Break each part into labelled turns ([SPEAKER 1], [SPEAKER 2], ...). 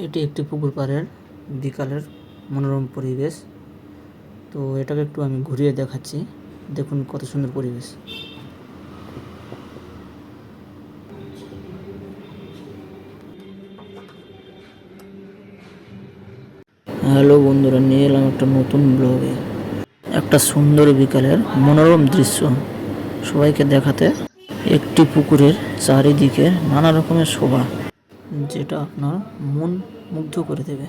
[SPEAKER 1] এটি একটি পুকুর পাড়ের বিকালের মনোরম পরিবেশ। তো এটাকে একটু আমি ঘুরিয়ে দেখাচ্ছি, দেখুন কত সুন্দর পরিবেশ। হ্যালো বন্ধুরা, নিয়ে এলাম একটা নতুন ব্লগে। একটা সুন্দর বিকালের মনোরম দৃশ্য সবাইকে দেখাতে। একটি পুকুরের চারিদিকে নানা রকমের শোভা, যেটা আপনার মন মুগ্ধ করে দেবে।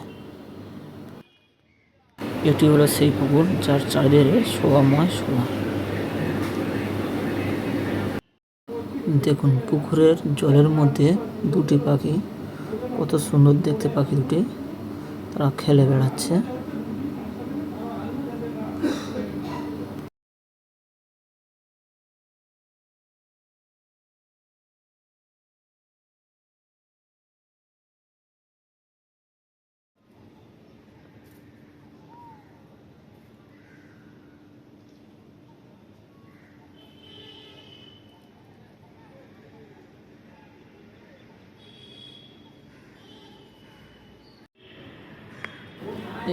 [SPEAKER 1] এটি হলো সেই পুকুর যার চারিদিকে শোভাময় শোভা। দেখুন পুকুরের জলের মধ্যে দুটি পাখি, কত সুন্দর দেখতে পাখি দুটি, তারা খেলে বেড়াচ্ছে।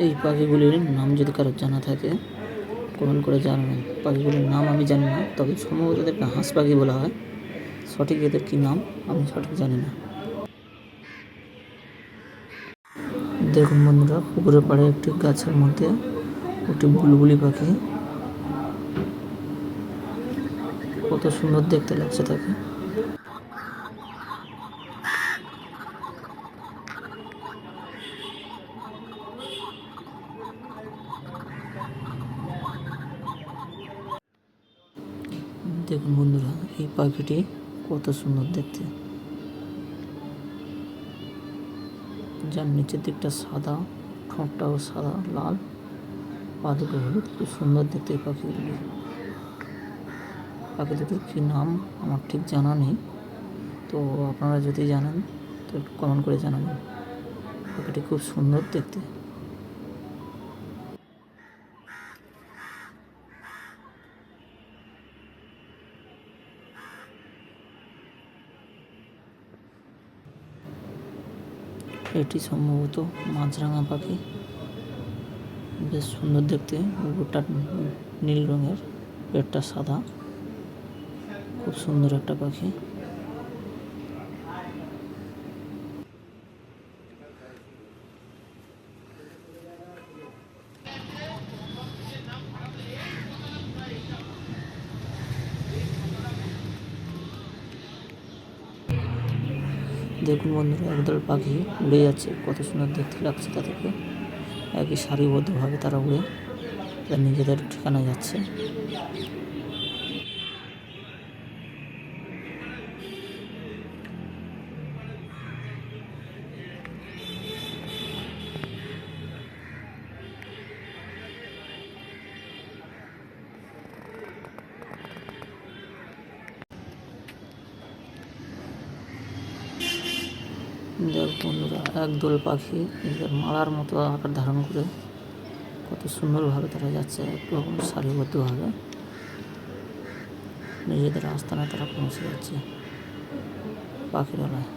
[SPEAKER 1] এই পাখিগুলির নাম যদি কারোর জানা থাকে কমেন্ট করে জানাবেন। পাখিগুলির নাম আমি জানি না, তবে সম্ভবত এদেরকে হাঁস পাখি বলা হয়। সঠিক এদের কী নাম আমি সঠিক জানি না। দেখুন বন্ধুরা, পুকুরের পাড়ে একটি গাছের মধ্যে একটি বুলবুলি পাখি, কত সুন্দর দেখতে লাগছে তাকে। দেখুন বন্ধুরা, এই পাখিটি কত সুন্দর দেখতে, যার নিচের দিকটা সাদা, ঠোঁটটাও সাদা লাল, পা দুটো হলুদ, খুব সুন্দর দেখতে এই পাখিগুলি। পাখি দুটোর কী নাম আমার ঠিক জানা নেই, তো আপনারা যদি জানেন তো একটু কমেন্ট করে জানাবেন। পাখিটি খুব সুন্দর দেখতে। এটি সম্ভবত মাছরাঙা পাখি, বেশ সুন্দর দেখতে। উপরটা নীল রঙের, পেটটা সাদা, খুব সুন্দর একটা পাখি। দেখুন বন্ধুরা, একদল পাখি উড়ে যাচ্ছে, কত সুন্দর দেখতে লাগছে তাদেরকে। একই সারিবদ্ধভাবে তারা উড়ে তারা নিজেদের ঠিকানায় যাচ্ছে। দেখ বন্ধুরা, একদল পাখি নিজের মালার মতো আকার ধারণ করে কত সুন্দরভাবে তারা যাচ্ছে, একটু সারিবদ্ধভাবে নিজেদের আস্তানায় তারা পৌঁছে যাচ্ছে পাখিরালয়।